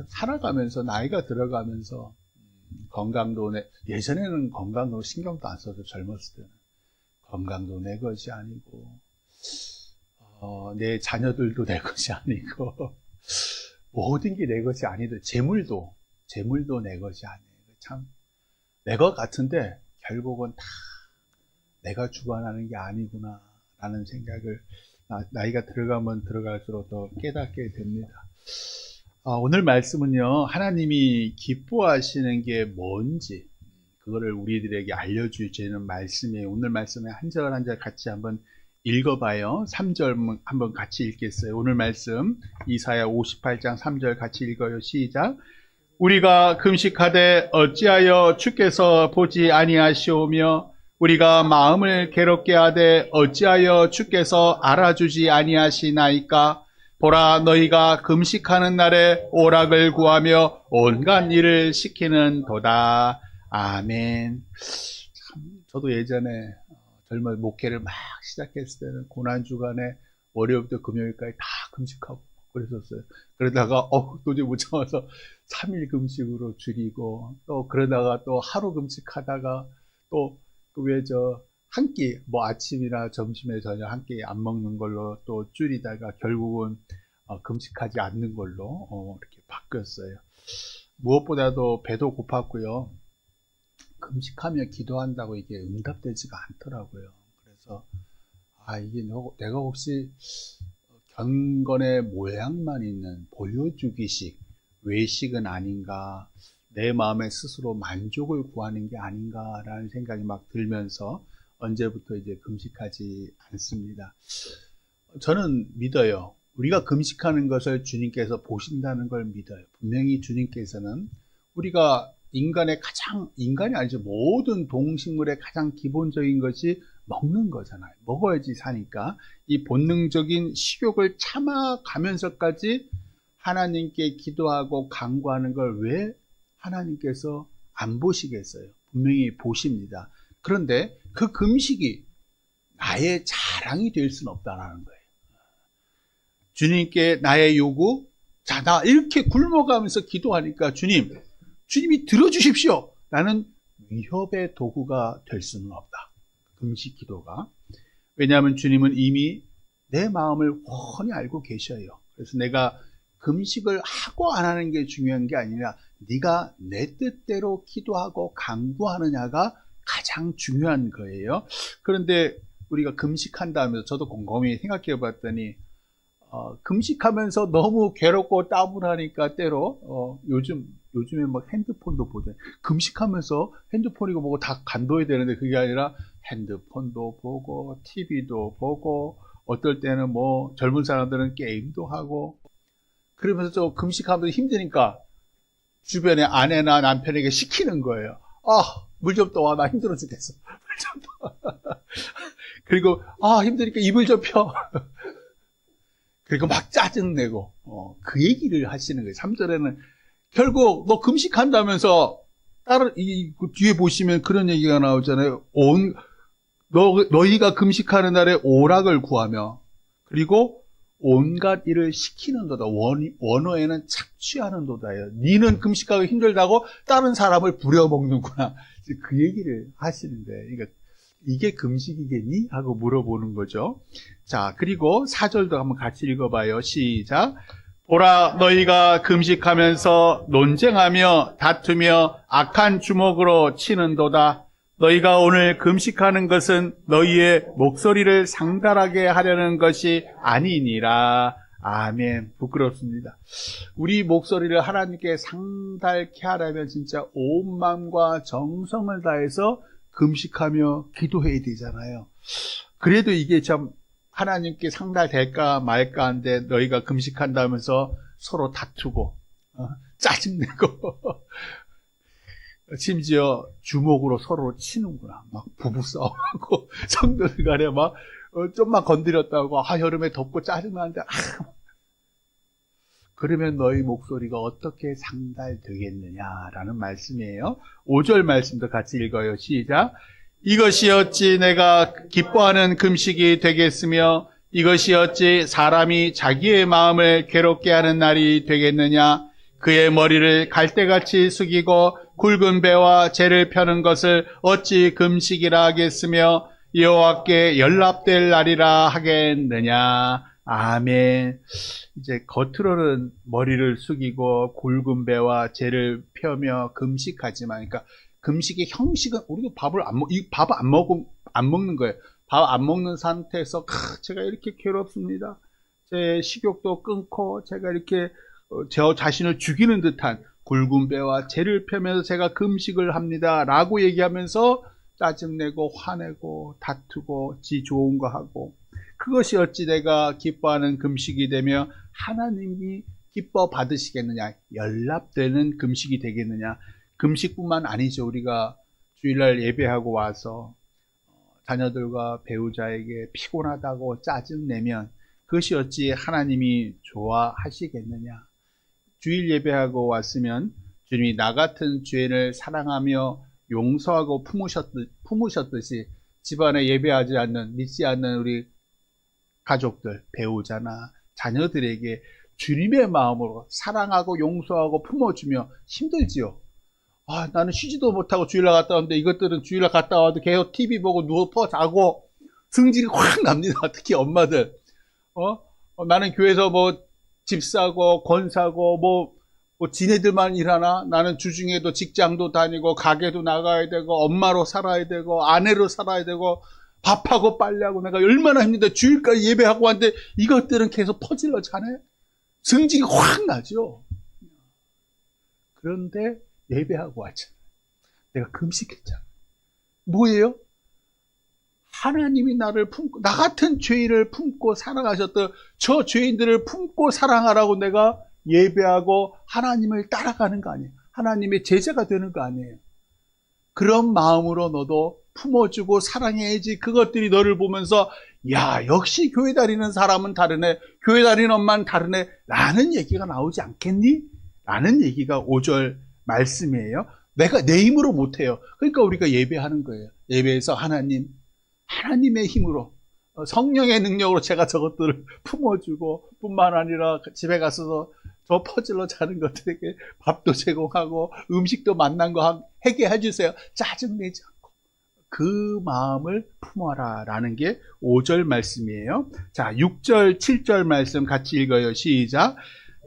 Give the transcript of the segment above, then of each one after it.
살아가면서 나이가 들어가면서 예전에는 건강도 신경도 안 써도 젊었을 때는 건강도 내 것이 아니고 내 자녀들도 내 것이 아니고 모든 게 내 것이 아니고 재물도 내 것이 아니에요. 참 내 것 같은데 결국은 다 내가 주관하는 게 아니구나 라는 생각을 나이가 들어가면 들어갈수록 더 깨닫게 됩니다. 오늘 말씀은요, 하나님이 기뻐하시는 게 뭔지 그거를 우리들에게 알려주시는 말씀이에요. 오늘 말씀에 한 절 한 절 같이 한번 읽어봐요. 3절 한번 같이 읽겠어요. 오늘 말씀 이사야 58장 3절 같이 읽어요. 시작. 우리가 금식하되 어찌하여 주께서 보지 아니하시오며 우리가 마음을 괴롭게 하되 어찌하여 주께서 알아주지 아니하시나이까. 보라, 너희가 금식하는 날에 오락을 구하며 온갖 일을 시키는도다. 아멘. 참, 저도 예전에 젊은 목회를 막 시작했을 때는 고난주간에 월요일부터 금요일까지 다 금식하고 그랬었어요. 그러다가 도저히 못 참아서 3일 금식으로 줄이고, 또 그러다가 또 하루 금식하다가 또 한 끼, 아침이나 점심에 저녁 한 끼 안 먹는 걸로 또 줄이다가 결국은 금식하지 않는 걸로 이렇게 바뀌었어요. 무엇보다도 배도 고팠고요. 금식하며 기도한다고 이게 응답되지가 않더라고요. 그래서 이게 내가 혹시 경건의 모양만 있는 보여주기식 외식은 아닌가, 내 마음에 스스로 만족을 구하는 게 아닌가라는 생각이 막 들면서 언제부터 이제 금식하지 않습니다. 저는 믿어요. 우리가 금식하는 것을 주님께서 보신다는 걸 믿어요. 분명히 주님께서는 우리가 인간이 아니죠. 모든 동식물의 가장 기본적인 것이 먹는 거잖아요. 먹어야지 사니까. 이 본능적인 식욕을 참아가면서까지 하나님께 기도하고 간구하는 걸 왜 하나님께서 안 보시겠어요? 분명히 보십니다. 그런데 그 금식이 나의 자랑이 될 수는 없다는 거예요. 주님께 나의 요구, 나 이렇게 굶어가면서 기도하니까 주님이 들어주십시오. 나는 위협의 도구가 될 수는 없다. 금식 기도가. 왜냐하면 주님은 이미 내 마음을 훤히 알고 계셔요. 그래서 내가 금식을 하고 안 하는 게 중요한 게 아니라 네가 내 뜻대로 기도하고 간구하느냐가 가장 중요한 거예요. 그런데 우리가 금식한다면서 저도 곰곰이 생각해 봤더니 금식하면서 너무 괴롭고 따분하니까 때로 요즘에 핸드폰도 보대. 금식하면서 핸드폰이고 뭐고 다 간둬야 되는데 그게 아니라 핸드폰도 보고 TV도 보고 어떨 때는 젊은 사람들은 게임도 하고 그러면서 좀 금식하면서 힘드니까 주변에 아내나 남편에게 시키는 거예요. 물 좀 떠와. 나 힘들어 죽겠어. 물 좀 떠와. 그리고 힘드니까 이불 좀 펴. 그리고 막 짜증내고 그 얘기를 하시는 거예요. 3절에는 결국 너 금식한다면서 뒤에 보시면 그런 얘기가 나오잖아요. 너희가 금식하는 날에 오락을 구하며 그리고 온갖 일을 시키는도다. 원어에는 착취하는도다예요. 니는 금식하기 힘들다고 다른 사람을 부려먹는구나. 그 얘기를 하시는 거예요. 그러니까 이게 금식이겠니? 하고 물어보는 거죠. 자, 그리고 4절도 한번 같이 읽어봐요. 시작. 보라, 너희가 금식하면서 논쟁하며 다투며 악한 주먹으로 치는도다. 너희가 오늘 금식하는 것은 너희의 목소리를 상달하게 하려는 것이 아니니라. 아멘. 부끄럽습니다. 우리 목소리를 하나님께 상달케 하려면 진짜 온 마음과 정성을 다해서 금식하며 기도해야 되잖아요. 그래도 이게 참 하나님께 상달될까 말까 한데 너희가 금식한다면서 서로 다투고 짜증내고 심지어 주먹으로 서로 치는구나. 막 부부싸움하고 성도들 간에 막 좀만 건드렸다고 여름에 덥고 짜증나는데 그러면 너희 목소리가 어떻게 상달되겠느냐라는 말씀이에요. 5절 말씀도 같이 읽어요. 시작. 이것이 어찌 내가 기뻐하는 금식이 되겠으며 이것이 어찌 사람이 자기의 마음을 괴롭게 하는 날이 되겠느냐. 그의 머리를 갈대같이 숙이고 굵은 배와 재를 펴는 것을 어찌 금식이라 하겠으며 여호와께 연락될 날이라 하겠느냐. 아멘. 이제 겉으로는 머리를 숙이고 굵은 배와 재를 펴며 금식하지만, 그러니까 금식의 형식은 우리도 밥을 안 먹는 거예요. 밥 안 먹는 상태에서 제가 이렇게 괴롭습니다. 제 식욕도 끊고 제가 이렇게 저 자신을 죽이는 듯한 굵은 배와 재를 펴면서 제가 금식을 합니다 라고 얘기하면서 짜증내고 화내고 다투고 지 좋은 거 하고, 그것이 어찌 내가 기뻐하는 금식이 되며 하나님이 기뻐 받으시겠느냐, 연락되는 금식이 되겠느냐. 금식뿐만 아니죠. 우리가 주일날 예배하고 와서 자녀들과 배우자에게 피곤하다고 짜증내면 그것이 어찌 하나님이 좋아하시겠느냐. 주일 예배하고 왔으면 주님이 나 같은 죄인을 사랑하며 용서하고 품으셨듯이 집안에 예배하지 않는, 믿지 않는 우리 가족들, 배우자나 자녀들에게 주님의 마음으로 사랑하고 용서하고 품어주며, 힘들지요. 나는 쉬지도 못하고 주일날 갔다 왔는데 이것들은 주일날 갔다 와도 계속 TV 보고 누워 자고 성질이 확 납니다. 특히 엄마들. 나는 교회에서 집 사고 건 사고 지네들만 일하나? 나는 주중에도 직장도 다니고 가게도 나가야 되고 엄마로 살아야 되고 아내로 살아야 되고 밥하고 빨래하고 내가 얼마나 힘든데 주일까지 예배하고 왔는데 이것들은 계속 퍼질러 자네? 성질이 확 나죠. 그런데 예배하고 왔잖아. 내가 금식했잖아. 뭐예요? 하나님이 나를 품고, 나 같은 죄인을 품고 사랑하셨던 저 죄인들을 품고 사랑하라고 내가 예배하고 하나님을 따라가는 거 아니에요. 하나님의 제자가 되는 거 아니에요. 그런 마음으로 너도 품어주고 사랑해야지. 그것들이 너를 보면서 야, 역시 교회 다니는 사람은 다르네, 교회 다니는 엄마는 다르네 라는 얘기가 나오지 않겠니? 라는 얘기가 5절 말씀이에요. 내가 내 힘으로 못해요. 그러니까 우리가 예배하는 거예요. 예배에서 하나님의 힘으로, 성령의 능력으로 제가 저것들을 품어주고, 뿐만 아니라 집에 가서 저 퍼즐러 자는 것들에게 밥도 제공하고 음식도 맛난 거 하게 해주세요. 짜증내지 않고 그 마음을 품어라 라는 게 5절 말씀이에요. 자, 6절 7절 말씀 같이 읽어요. 시작.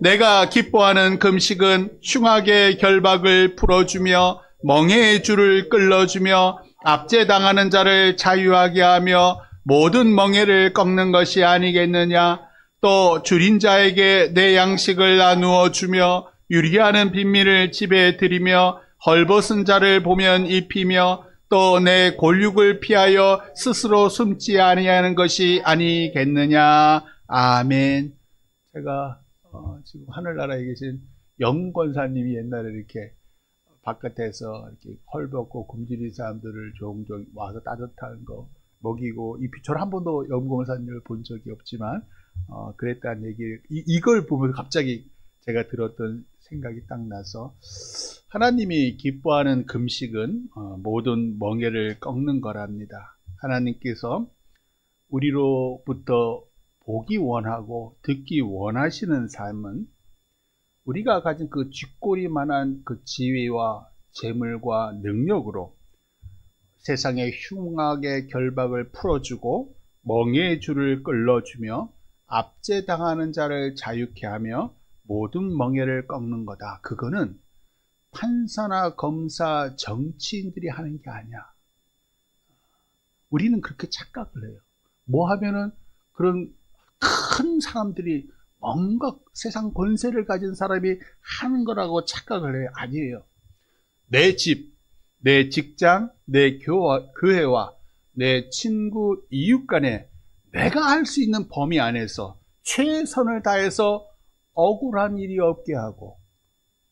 내가 기뻐하는 금식은 흉악의 결박을 풀어주며 멍에의 줄을 끌어주며 압제당하는 자를 자유하게 하며 모든 멍에를 꺾는 것이 아니겠느냐. 또 줄인 자에게 내 양식을 나누어 주며 유리하는 빈민을 집에 들이며 헐벗은 자를 보면 입히며 또 내 골육을 피하여 스스로 숨지 아니하는 것이 아니겠느냐. 아멘. 제가 지금 하늘나라에 계신 영권사님이 옛날에 이렇게 바깥에서 이렇게 헐벗고 굶주린 사람들을 종종 와서 따뜻한 거 먹이고 저는 한 번도 영권사님을 본 적이 없지만 그랬다는 얘기를 이걸 보면서 갑자기 제가 들었던 생각이 딱 나서, 하나님이 기뻐하는 금식은 모든 멍에를 꺾는 거랍니다. 하나님께서 우리로부터 보기 원하고 듣기 원하시는 삶은 우리가 가진 그 쥐꼬리만한 그 지위와 재물과 능력으로 세상의 흉악의 결박을 풀어주고 멍에의 줄을 끌어주며 압제당하는 자를 자유케 하며 모든 멍에를 꺾는 거다. 그거는 판사나 검사, 정치인들이 하는 게 아니야. 우리는 그렇게 착각을 해요. 뭐 하면은 그런 큰 사람들이, 뭔가 세상 권세를 가진 사람이 하는 거라고 착각을 해요. 아니에요. 내 집, 내 직장, 내 교회와 내 친구, 이웃 간에 내가 할 수 있는 범위 안에서 최선을 다해서 억울한 일이 없게 하고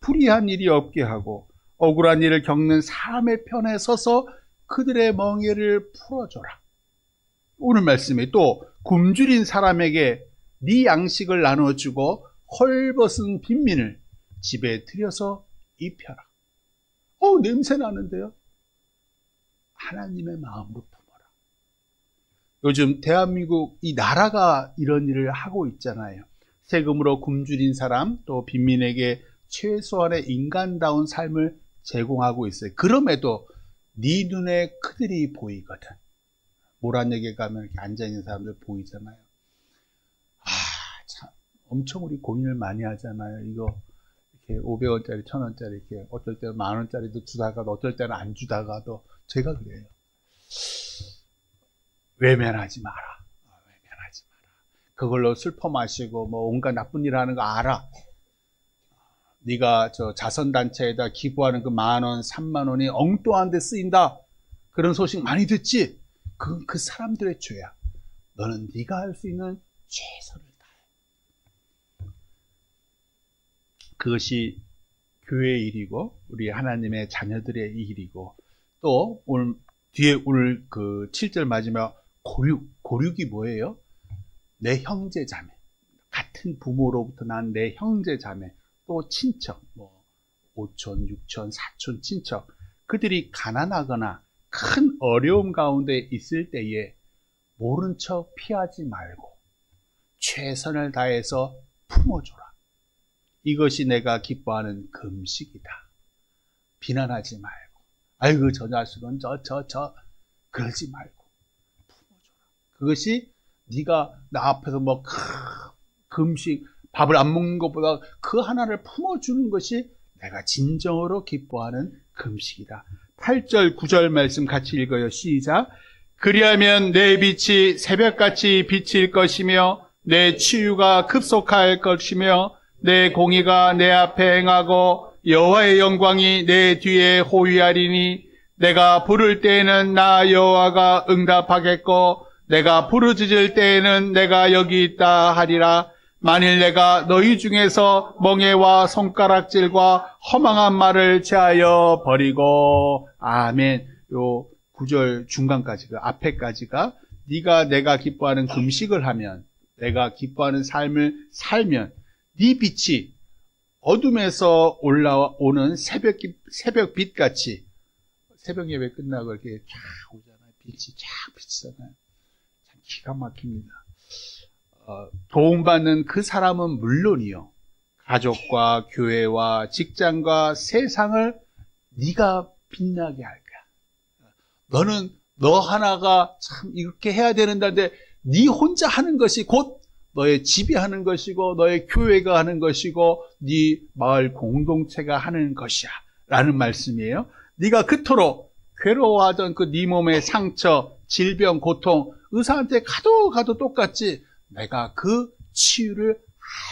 불의한 일이 없게 하고 억울한 일을 겪는 사람의 편에 서서 그들의 멍에를 풀어줘라. 오늘 말씀에 또 굶주린 사람에게 네 양식을 나눠주고 헐벗은 빈민을 집에 들여서 입혀라. 냄새 나는데요. 하나님의 마음으로 품어라. 요즘 대한민국 이 나라가 이런 일을 하고 있잖아요. 세금으로 굶주린 사람, 또 빈민에게 최소한의 인간다운 삶을 제공하고 있어요. 그럼에도 네 눈에 그들이 보이거든. 모란역에 가면 이렇게 앉아있는 사람들 보이잖아요. 참 엄청 우리 고민을 많이 하잖아요. 이거 이렇게 500원짜리, 1000원짜리 이렇게 어떨 때는 10,000원짜리도 주다가도 어떨 때는 안 주다가도 제가 그래요. 외면하지 마라. 외면하지 마라. 그걸로 슬퍼 마시고 뭐 온갖 나쁜 일 하는 거 알아. 네가 저 자선단체에다 기부하는 그 10,000원, 30,000원이 엉뚱한 데 쓰인다. 그런 소식 많이 듣지? 그건 그 사람들의 죄야. 너는 네가 할 수 있는 최선을 다해. 그것이 교회의 일이고 우리 하나님의 자녀들의 일이고 또 오늘 뒤에 오늘 그 7절 마지막 고륙이 뭐예요? 내 형제 자매, 같은 부모로부터 난 내 형제 자매, 또 친척, 뭐 5촌, 6촌, 4촌 친척, 그들이 가난하거나 큰 어려움 가운데 있을 때에 모른 척 피하지 말고 최선을 다해서 품어줘라. 이것이 내가 기뻐하는 금식이다. 비난하지 말고, 아이고 저 자식은 그러지 말고 품어줘라. 그것이 네가 나 앞에서 뭐 금식 밥을 안 먹는 것보다 그 하나를 품어주는 것이 내가 진정으로 기뻐하는 금식이다. 8절 9절 말씀 같이 읽어요. 시작. 그리하면 내 빛이 새벽같이 비칠 것이며 내 치유가 급속할 것이며 내 공의가 내 앞에 행하고 여호와의 영광이 내 뒤에 호위하리니 내가 부를 때에는 나 여호와가 응답하겠고 내가 부르짖을 때에는 내가 여기 있다 하리라. 만일 내가 너희 중에서 멍에와 손가락질과 허망한 말을 제하여 버리고, 아멘. 요 9절 중간까지가, 앞에까지가 네가 내가 기뻐하는 금식을 하면, 내가 기뻐하는 삶을 살면 네 빛이 어둠에서 올라오는 새벽 빛같이, 새벽 예배 끝나고 이렇게 쫙 오잖아요. 빛이 쫙 비치잖아요. 참 기가 막힙니다. 도움받는 그 사람은 물론이요, 가족과 교회와 직장과 세상을 네가 빛나게 할 거야. 너는 너 하나가 참 이렇게 해야 된다는데 네 혼자 하는 것이 곧 너의 집이 하는 것이고 너의 교회가 하는 것이고 네 마을 공동체가 하는 것이야 라는 말씀이에요. 네가 그토록 괴로워하던 그 네 몸의 상처, 질병, 고통, 의사한테 가도 똑같지. 내가 그 치유를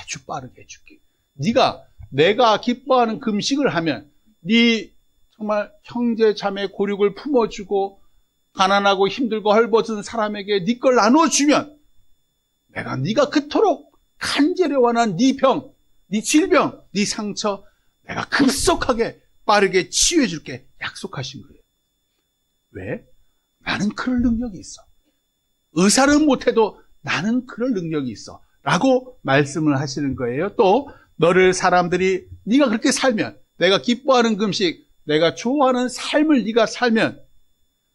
아주 빠르게 해줄게. 내가 기뻐하는 금식을 하면 네 정말 형제 자매 고륙을 품어주고 가난하고 힘들고 헐벗은 사람에게 네 걸 나눠주면 네가 그토록 간절히 원한 네 병, 네 질병, 네 상처 내가 급속하게 빠르게 치유해 줄게 약속하신 거예요. 왜? 나는 그럴 능력이 있어. 의사는 못해도 나는 그럴 능력이 있어 라고 말씀을 하시는 거예요. 또 너를 사람들이 네가 그렇게 살면, 내가 기뻐하는 금식, 내가 좋아하는 삶을 네가 살면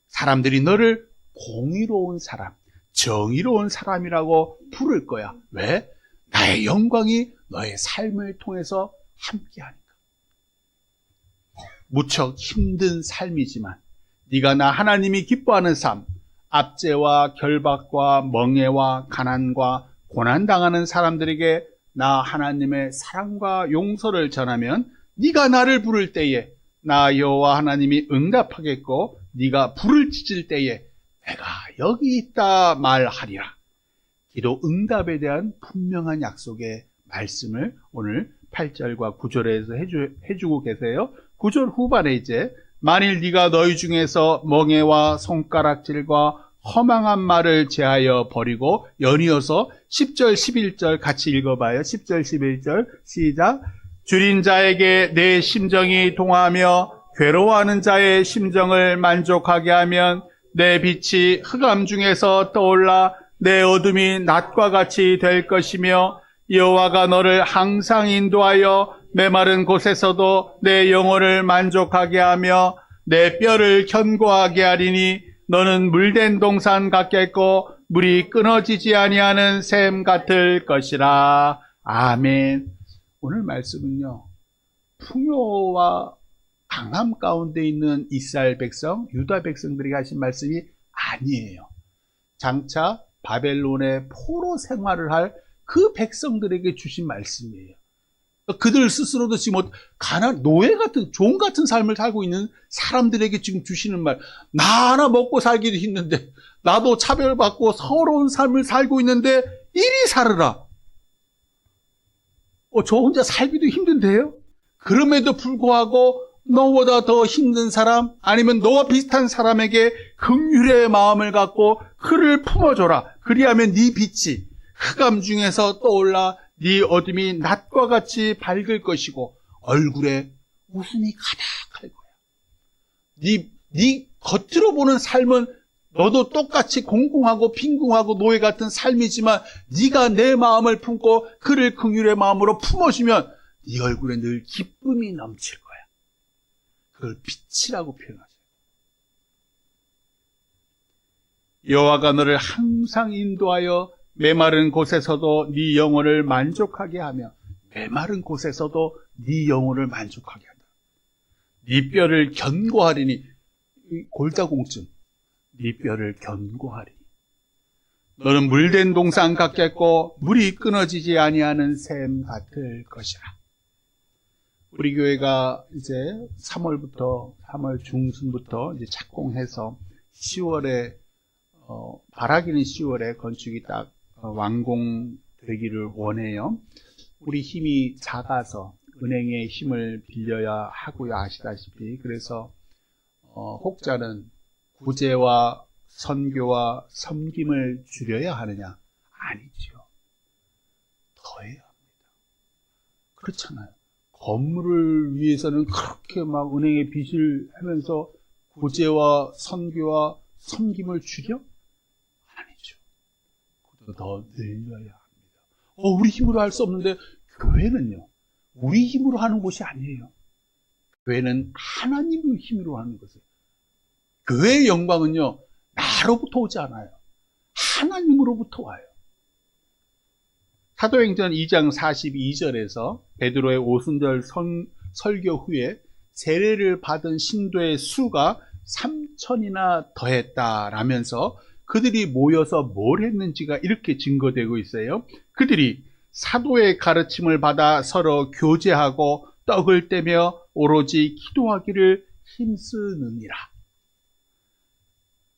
사람들이 너를 공의로운 사람, 정의로운 사람이라고 부를 거야. 왜? 나의 영광이 너의 삶을 통해서 함께하니까. 무척 힘든 삶이지만 네가 나 하나님이 기뻐하는 삶, 압제와 결박과 멍해와 가난과 고난당하는 사람들에게 나 하나님의 사랑과 용서를 전하면 네가 나를 부를 때에 나 여호와 하나님이 응답하겠고 네가 불을 짖을 때에 내가 여기 있다 말하리라. 기도 응답에 대한 분명한 약속의 말씀을 오늘 8절과 9절에서 해주고 계세요. 9절 후반에 이제 만일 네가 너희 중에서 멍에와 손가락질과 허망한 말을 제하여 버리고, 연이어서 10절 11절 같이 읽어봐요. 10절 11절 시작. 줄인 자에게 내 심정이 동하며 괴로워하는 자의 심정을 만족하게 하면 내 빛이 흑암 중에서 떠올라 내 어둠이 낮과 같이 될 것이며 여호와가 너를 항상 인도하여 메마른 곳에서도 내 영혼을 만족하게 하며 내 뼈를 견고하게 하리니 너는 물된 동산 같겠고 물이 끊어지지 아니하는 샘 같을 것이라. 아멘. 오늘 말씀은요, 풍요와 강함 가운데 있는 이스라엘 백성, 유다 백성들에게 하신 말씀이 아니에요. 장차 바벨론의 포로 생활을 할 그 백성들에게 주신 말씀이에요. 그들 스스로도 지금 노예 같은, 종 같은 삶을 살고 있는 사람들에게 지금 주시는 말, 나 하나 먹고 살기도 힘든데, 나도 차별받고 서러운 삶을 살고 있는데 이리 살으라. 저 혼자 살기도 힘든데요? 그럼에도 불구하고 너보다 더 힘든 사람, 아니면 너와 비슷한 사람에게 긍휼의 마음을 갖고 그를 품어줘라. 그리하면 네 빛이 흑암 중에서 떠올라 네 어둠이 낮과 같이 밝을 것이고 얼굴에 웃음이 가득할 거야. 네 겉으로 보는 삶은 너도 똑같이 공공하고 빈궁하고 노예 같은 삶이지만 네가 내 마음을 품고 그를 긍휼의 마음으로 품어주면 네 얼굴에 늘 기쁨이 넘칠 거야. 그걸 빛이라고 표현하죠. 여호와가 너를 항상 인도하여 메마른 곳에서도 네 영혼을 만족하게 하며, 메마른 곳에서도 네 영혼을 만족하게 한다. 네 뼈를 견고하리니, 골다공증, 네 뼈를 견고하리니. 너는 물된 동산 같겠고 물이 끊어지지 아니하는 샘 같을 것이라. 우리 교회가 이제 3월 중순부터 이제 착공해서 10월에 바라기는 10월에 건축이 딱 완공되기를 원해요. 우리 힘이 작아서 은행의 힘을 빌려야 하고요, 아시다시피. 그래서 혹자는 구제와 선교와 섬김을 줄여야 하느냐? 아니죠. 더 해야 합니다. 그렇잖아요. 건물을 위해서는 그렇게 막 은행에 빚을 하면서 구제와 선교와 섬김을 줄여? 아니죠. 그보다 더 늘려야 합니다. 우리 힘으로 할 수 없는데, 교회는요, 우리 힘으로 하는 곳이 아니에요. 교회는 하나님의 힘으로 하는 것이에요. 교회의 영광은요, 나로부터 오지 않아요. 하나님으로부터 와요. 사도행전 2장 42절에서 베드로의 오순절 설교 후에 세례를 받은 신도의 수가 3,000이나 더했다라면서 그들이 모여서 뭘 했는지가 이렇게 증거되고 있어요. 그들이 사도의 가르침을 받아 서로 교제하고 떡을 떼며 오로지 기도하기를 힘쓰느니라.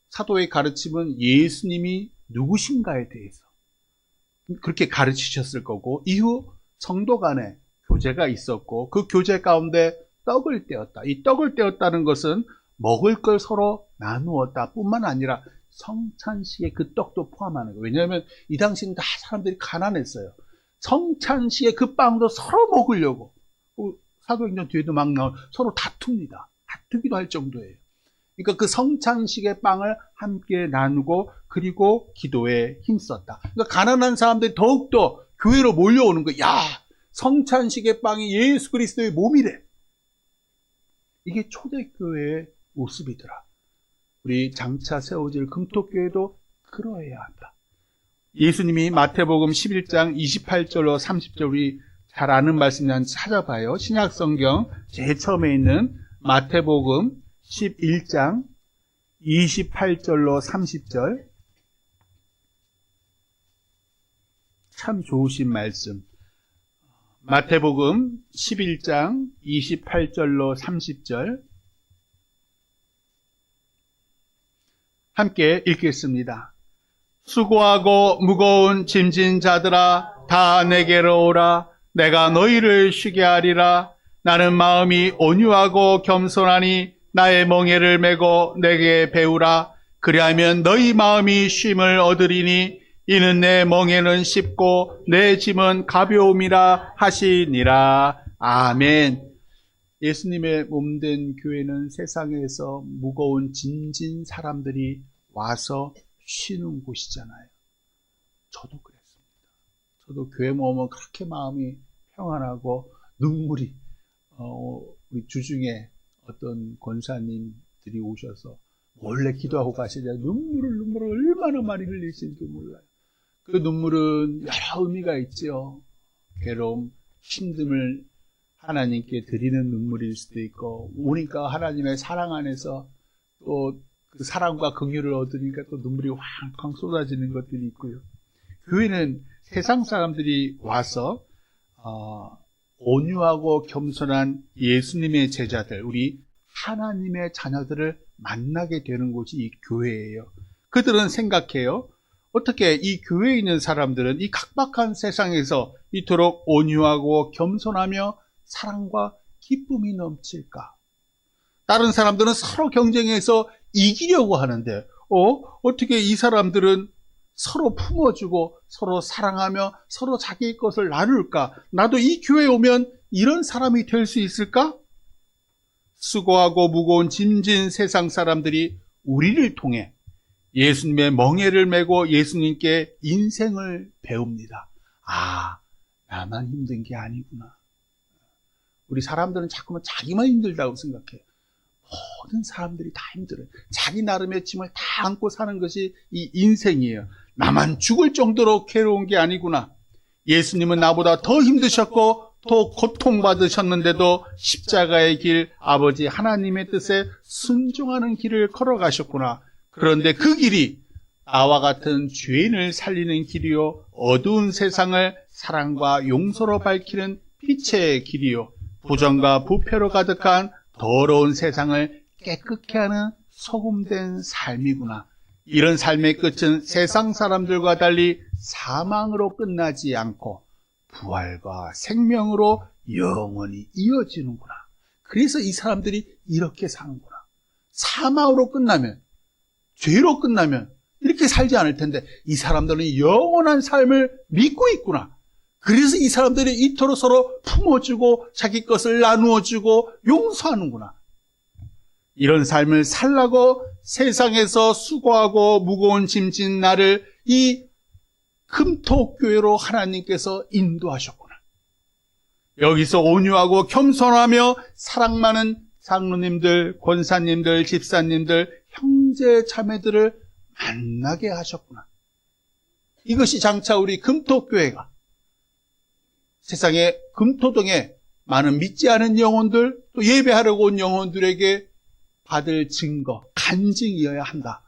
사도의 가르침은 예수님이 누구신가에 대해서 그렇게 가르치셨을 거고, 이후 성도 간에 교제가 있었고, 그 교제 가운데 떡을 떼었다. 이 떡을 떼었다는 것은 먹을 걸 서로 나누었다 뿐만 아니라 성찬식의 그 떡도 포함하는 거예요. 왜냐하면 이 당시는 다 사람들이 가난했어요. 성찬식의 그 빵도 서로 먹으려고, 사도행전 뒤에도 막 나온, 서로 다툽니다. 다투기도 할 정도예요. 그러니까 그 성찬식의 빵을 함께 나누고, 그리고 기도에 힘썼다. 그러니까 가난한 사람들이 더욱더 교회로 몰려오는 거예요. 야, 성찬식의 빵이 예수 그리스도의 몸이래. 이게 초대교회의 모습이더라. 우리 장차 세워질 금토교회도 그러해야 한다. 예수님이 마태복음 11장 28절로 30절, 우리 잘 아는 말씀 한 찾아봐요. 신약성경 제일 처음에 있는 마태복음 11장 28절로 30절, 참 좋으신 말씀. 마태복음 11장 28절로 30절 함께 읽겠습니다. 수고하고 무거운 짐진 자들아, 다 내게로 오라. 내가 너희를 쉬게 하리라. 나는 마음이 온유하고 겸손하니 나의 멍에를 메고 내게 배우라. 그리하면 너희 마음이 쉼을 얻으리니 이는 내 멍에는 쉽고 내 짐은 가벼움이라 하시니라. 아멘. 예수님의 몸된 교회는 세상에서 무거운 짐진 사람들이 와서 쉬는 곳이잖아요. 저도 그랬습니다. 저도 교회 모으면 그렇게 마음이 평안하고 눈물이, 우리 주중에 어떤 권사님들이 오셔서 몰래 기도하고 가시자 눈물을 얼마나 많이 흘리실지 몰라요. 그 눈물은 여러 의미가 있죠. 괴로움, 힘듦을 하나님께 드리는 눈물일 수도 있고, 우니까 하나님의 사랑 안에서 또 그 사랑과 긍휼을 얻으니까 또 눈물이 황황 쏟아지는 것들이 있고요. 교회는 세상 사람들이 와서 온유하고 겸손한 예수님의 제자들, 우리 하나님의 자녀들을 만나게 되는 곳이 이 교회예요. 그들은 생각해요. 어떻게 이 교회에 있는 사람들은 이 각박한 세상에서 이토록 온유하고 겸손하며 사랑과 기쁨이 넘칠까? 다른 사람들은 서로 경쟁해서 이기려고 하는데 어떻게 이 사람들은 서로 품어주고 서로 사랑하며 서로 자기의 것을 나눌까? 나도 이 교회에 오면 이런 사람이 될 수 있을까? 수고하고 무거운 짐진 세상 사람들이 우리를 통해 예수님의 멍에를 메고 예수님께 인생을 배웁니다. 나만 힘든 게 아니구나. 우리 사람들은 자꾸만 자기만 힘들다고 생각해요. 모든 사람들이 다 힘들어요. 자기 나름의 짐을 다 안고 사는 것이 이 인생이에요. 나만 죽을 정도로 괴로운 게 아니구나. 예수님은 나보다 더 힘드셨고 더 고통받으셨는데도 십자가의 길, 아버지 하나님의 뜻에 순종하는 길을 걸어가셨구나. 그런데 그 길이 나와 같은 죄인을 살리는 길이요, 어두운 세상을 사랑과 용서로 밝히는 빛의 길이요, 부정과 부패로 가득한 더러운 세상을 깨끗게 하는 소금된 삶이구나. 이런 삶의 끝은 세상 사람들과 달리 사망으로 끝나지 않고 부활과 생명으로 영원히 이어지는구나. 그래서 이 사람들이 이렇게 사는구나. 사망으로 끝나면, 죄로 끝나면 이렇게 살지 않을 텐데 이 사람들은 영원한 삶을 믿고 있구나. 그래서 이 사람들이 이토록 서로 품어주고 자기 것을 나누어주고 용서하는구나. 이런 삶을 살라고 세상에서 수고하고 무거운 짐진 나를 이 금토교회로 하나님께서 인도하셨구나. 여기서 온유하고 겸손하며 사랑 많은 장로님들, 권사님들, 집사님들, 형제 자매들을 만나게 하셨구나. 이것이 장차 우리 금토교회가 세상의 금토동에 많은 믿지 않은 영혼들, 또 예배하려고 온 영혼들에게 받을 증거, 간증이어야 한다.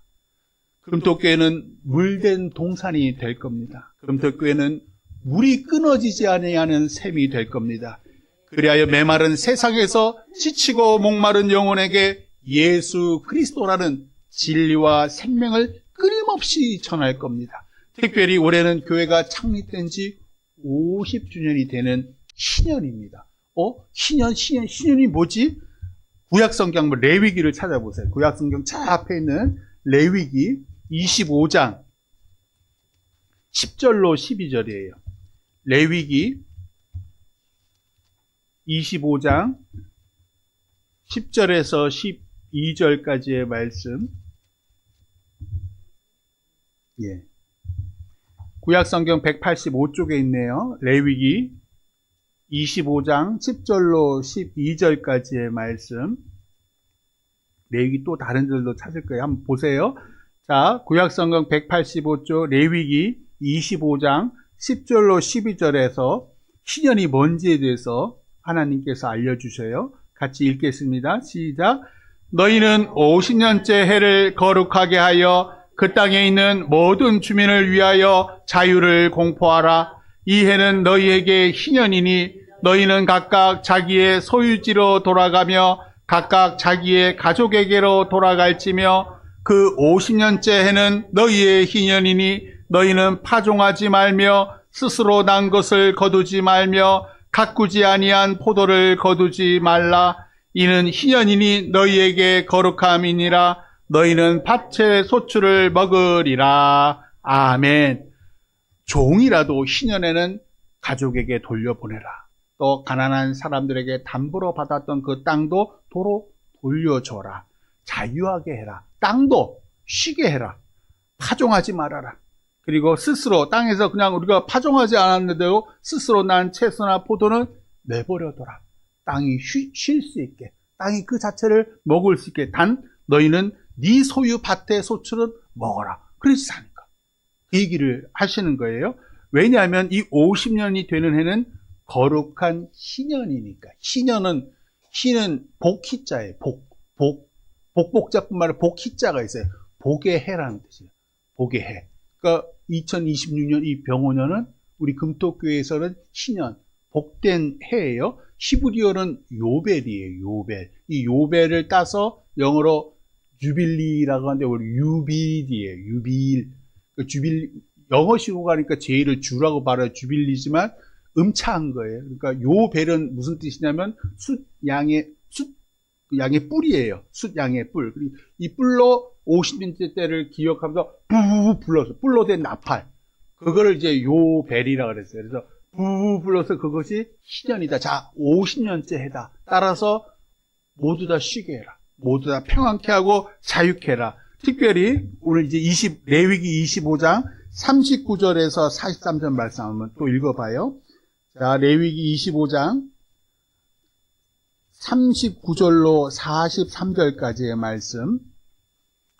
금토교회는 물된 동산이 될 겁니다. 금토교회는 물이 끊어지지 아니하는 샘이 될 겁니다. 그리하여 메마른 세상에서 지치고 목마른 영혼에게 예수 그리스도라는 진리와 생명을 끊임없이 전할 겁니다. 특별히 올해는 교회가 창립된 지 50주년이 되는 신년입니다. 신년이 뭐지? 구약성경 레위기를 찾아보세요. 구약성경 저 앞에 있는 레위기 25장 10절로 12절이에요. 레위기 25장 10절에서 12절까지의 말씀. 구약성경 185쪽에 있네요. 레위기 25장 10절로 12절까지의 말씀. 레위기 또 다른 절도 찾을 거예요. 한번 보세요. 자, 구약성경 185쪽 레위기 25장 10절로 12절에서 신년이 뭔지에 대해서 하나님께서 알려주셔요. 같이 읽겠습니다. 시작. 너희는 50년째 해를 거룩하게 하여 그 땅에 있는 모든 주민을 위하여 자유를 공포하라. 이 해는 너희에게 희년이니 너희는 각각 자기의 소유지로 돌아가며 각각 자기의 가족에게로 돌아갈지며 그 50년째 해는 너희의 희년이니 너희는 파종하지 말며 스스로 난 것을 거두지 말며 가꾸지 아니한 포도를 거두지 말라. 이는 희년이니 너희에게 거룩함이니라. 너희는 밭의 소출을 먹으리라. 아멘. 종이라도 희년에는 가족에게 돌려보내라. 또 가난한 사람들에게 담보로 받았던 그 땅도 도로 돌려줘라. 자유하게 해라. 땅도 쉬게 해라. 파종하지 말아라. 그리고 스스로 땅에서 그냥 우리가 파종하지 않았는데도 스스로 난 채소나 포도는 내버려둬라. 땅이 쉴 수 있게, 땅이 그 자체를 먹을 수 있게. 단 너희는 네 소유 밭의 소출은 먹어라. 그래서 사니까 그 얘기를 하시는 거예요. 왜냐하면 이 50년이 되는 해는 거룩한 희년이니까. 희는 복희자예요. 복복자뿐만 아니라 복희자가 있어요. 복의 해라는 뜻이에요. 복의 해. 그러니까 2026년 이 병오년은 우리 금토교회에서는 희년, 복된 해예요. 히브리어는 요벨이에요. 요벨. 이 요벨을 따서 영어로 주빌리라고 하는데 우리 유빌이에요. 유빌. 주빌 영어식으로 가니까 제의를 주라고 말해요. 주빌리지만 음차한 거예요. 그러니까 요벨은 무슨 뜻이냐면 양의 뿔이에요. 숫양의 뿔. 이 뿔로 50년째 때를 기억하면서 부부 불러서 뿔로 된 나팔. 그거를 이제 요벨이라고 그랬어요. 그래서 부부 불러서 그것이 희년이다. 자, 50년째 해다. 따라서 모두 다 쉬게 해라. 모두 다 평안케 하고 자유케 해라. 특별히 오늘 이제 레위기 25장 39절에서 43절 말씀 한번 또 읽어봐요. 자, 레위기 25장 39절로 43절까지의 말씀.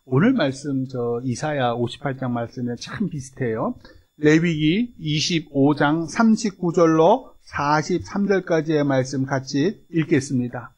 오늘 말씀 이사야 58장 말씀에 참 비슷해요. 레위기 25장 39절로 43절까지의 말씀 같이 읽겠습니다.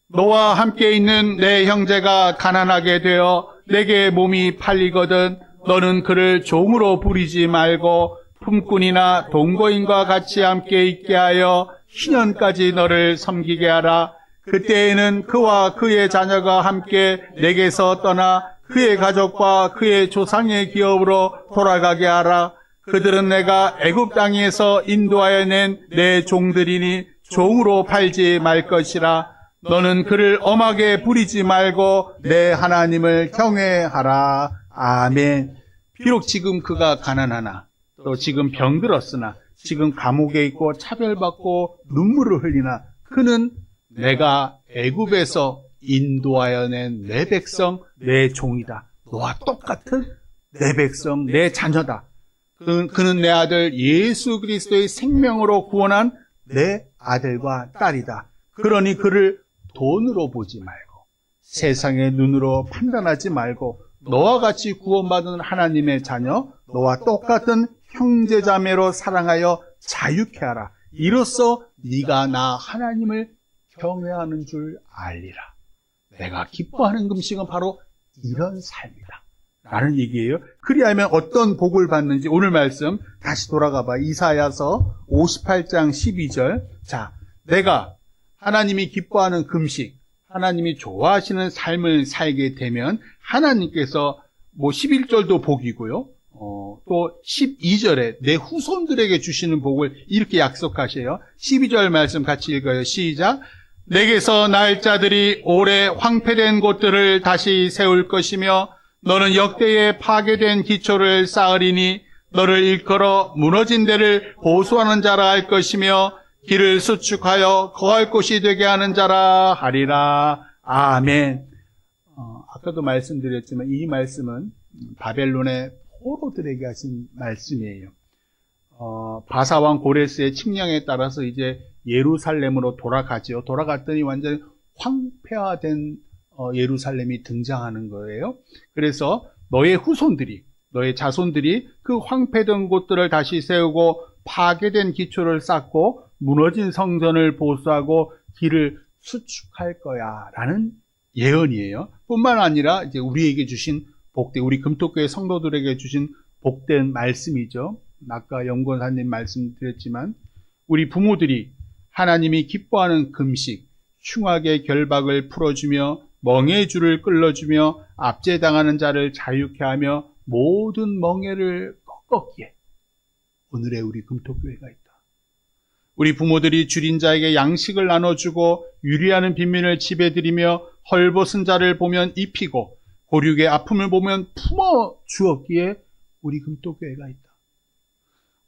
너와 함께 있는 내 형제가 가난하게 되어 내게 몸이 팔리거든 너는 그를 종으로 부리지 말고 품꾼이나 동거인과 같이 함께 있게 하여 희년까지 너를 섬기게 하라. 그때에는 그와 그의 자녀가 함께 내게서 떠나 그의 가족과 그의 조상의 기업으로 돌아가게 하라. 그들은 내가 애굽 땅에서 인도하여 낸 내 종들이니 종으로 팔지 말 것이라. 너는 그를 엄하게 부리지 말고 내 하나님을 경외하라. 아멘. 비록 지금 그가 가난하나 또 지금 병들었으나 지금 감옥에 있고 차별받고 눈물을 흘리나 그는 내가 애굽에서 인도하여 낸 내 백성 내 종이다. 너와 똑같은 내 백성 내 자녀다. 그는 내 아들 예수 그리스도의 생명으로 구원한 내 아들과 딸이다. 그러니 그를 돈으로 보지 말고 세상의 눈으로 판단하지 말고 너와 같이 구원받은 하나님의 자녀 너와 똑같은 형제자매로 사랑하여 자유케 하라. 이로써 네가 나 하나님을 경외하는 줄 알리라. 내가 기뻐하는 금식은 바로 이런 삶이다 라는 얘기예요. 그리하면 어떤 복을 받는지 오늘 말씀 다시 돌아가 봐. 이사야서 58장 12절. 자, 내가 하나님이 기뻐하는 금식, 하나님이 좋아하시는 삶을 살게 되면 하나님께서 11절도 복이고요. 또 12절에 내 후손들에게 주시는 복을 이렇게 약속하셔요. 12절 말씀 같이 읽어요. 시작. 내게서 날 자들이 오래 황폐된 곳들을 다시 세울 것이며 너는 역대에 파괴된 기초를 쌓으리니 너를 일컬어 무너진 데를 보수하는 자라 할 것이며 길을 수축하여 거할 곳이 되게 하는 자라 하리라. 아멘. 아까도 말씀드렸지만 이 말씀은 바벨론의 포로들에게 하신 말씀이에요. 바사왕 고레스의 칙령에 따라서 이제 예루살렘으로 돌아가죠. 돌아갔더니 완전히 황폐화된 예루살렘이 등장하는 거예요. 그래서 너의 후손들이, 너의 자손들이 그 황폐된 곳들을 다시 세우고 파괴된 기초를 쌓고 무너진 성전을 보수하고 길을 수축할 거야 라는 예언이에요. 뿐만 아니라 이제 우리에게 주신 복된, 우리 금토교회 성도들에게 주신 복된 말씀이죠. 아까 영권사님 말씀드렸지만 우리 부모들이 하나님이 기뻐하는 금식, 흉악의 결박을 풀어주며 멍에의 줄을 끌어주며 압제당하는 자를 자유케 하며 모든 멍에를 꺾었기에 오늘의 우리 금토교회가 있다. 우리 부모들이 줄인 자에게 양식을 나눠주고 유리하는 빈민을 집에 들이며 헐벗은 자를 보면 입히고 고륙의 아픔을 보면 품어 주었기에 우리 금토교회가 있다.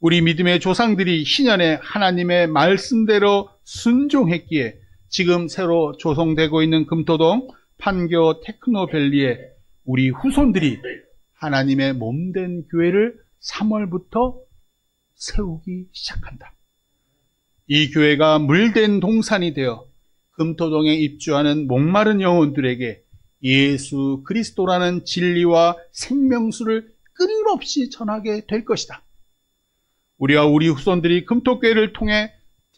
우리 믿음의 조상들이 희년에 하나님의 말씀대로 순종했기에 지금 새로 조성되고 있는 금토동 판교 테크노밸리에 우리 후손들이 하나님의 몸된 교회를 3월부터 세우기 시작한다. 이 교회가 물된 동산이 되어 금토동에 입주하는 목마른 영혼들에게 예수 그리스도라는 진리와 생명수를 끊임없이 전하게 될 것이다. 우리와 우리 후손들이 금토교회를 통해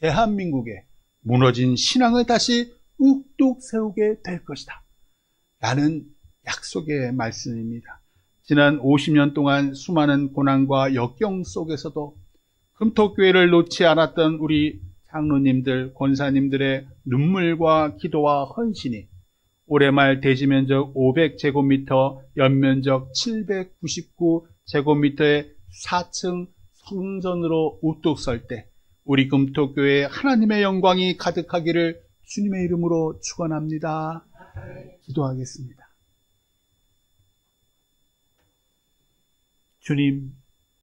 대한민국의 무너진 신앙을 다시 우뚝 세우게 될 것이다 라는 약속의 말씀입니다. 지난 50년 동안 수많은 고난과 역경 속에서도 금토교회를 놓지 않았던 우리 장로님들, 권사님들의 눈물과 기도와 헌신이 올해 말 대지면적 500제곱미터, 연면적 799제곱미터의 4층 성전으로 우뚝 설 때 우리 금토교회에 하나님의 영광이 가득하기를 주님의 이름으로 축원합니다. 기도하겠습니다. 주님,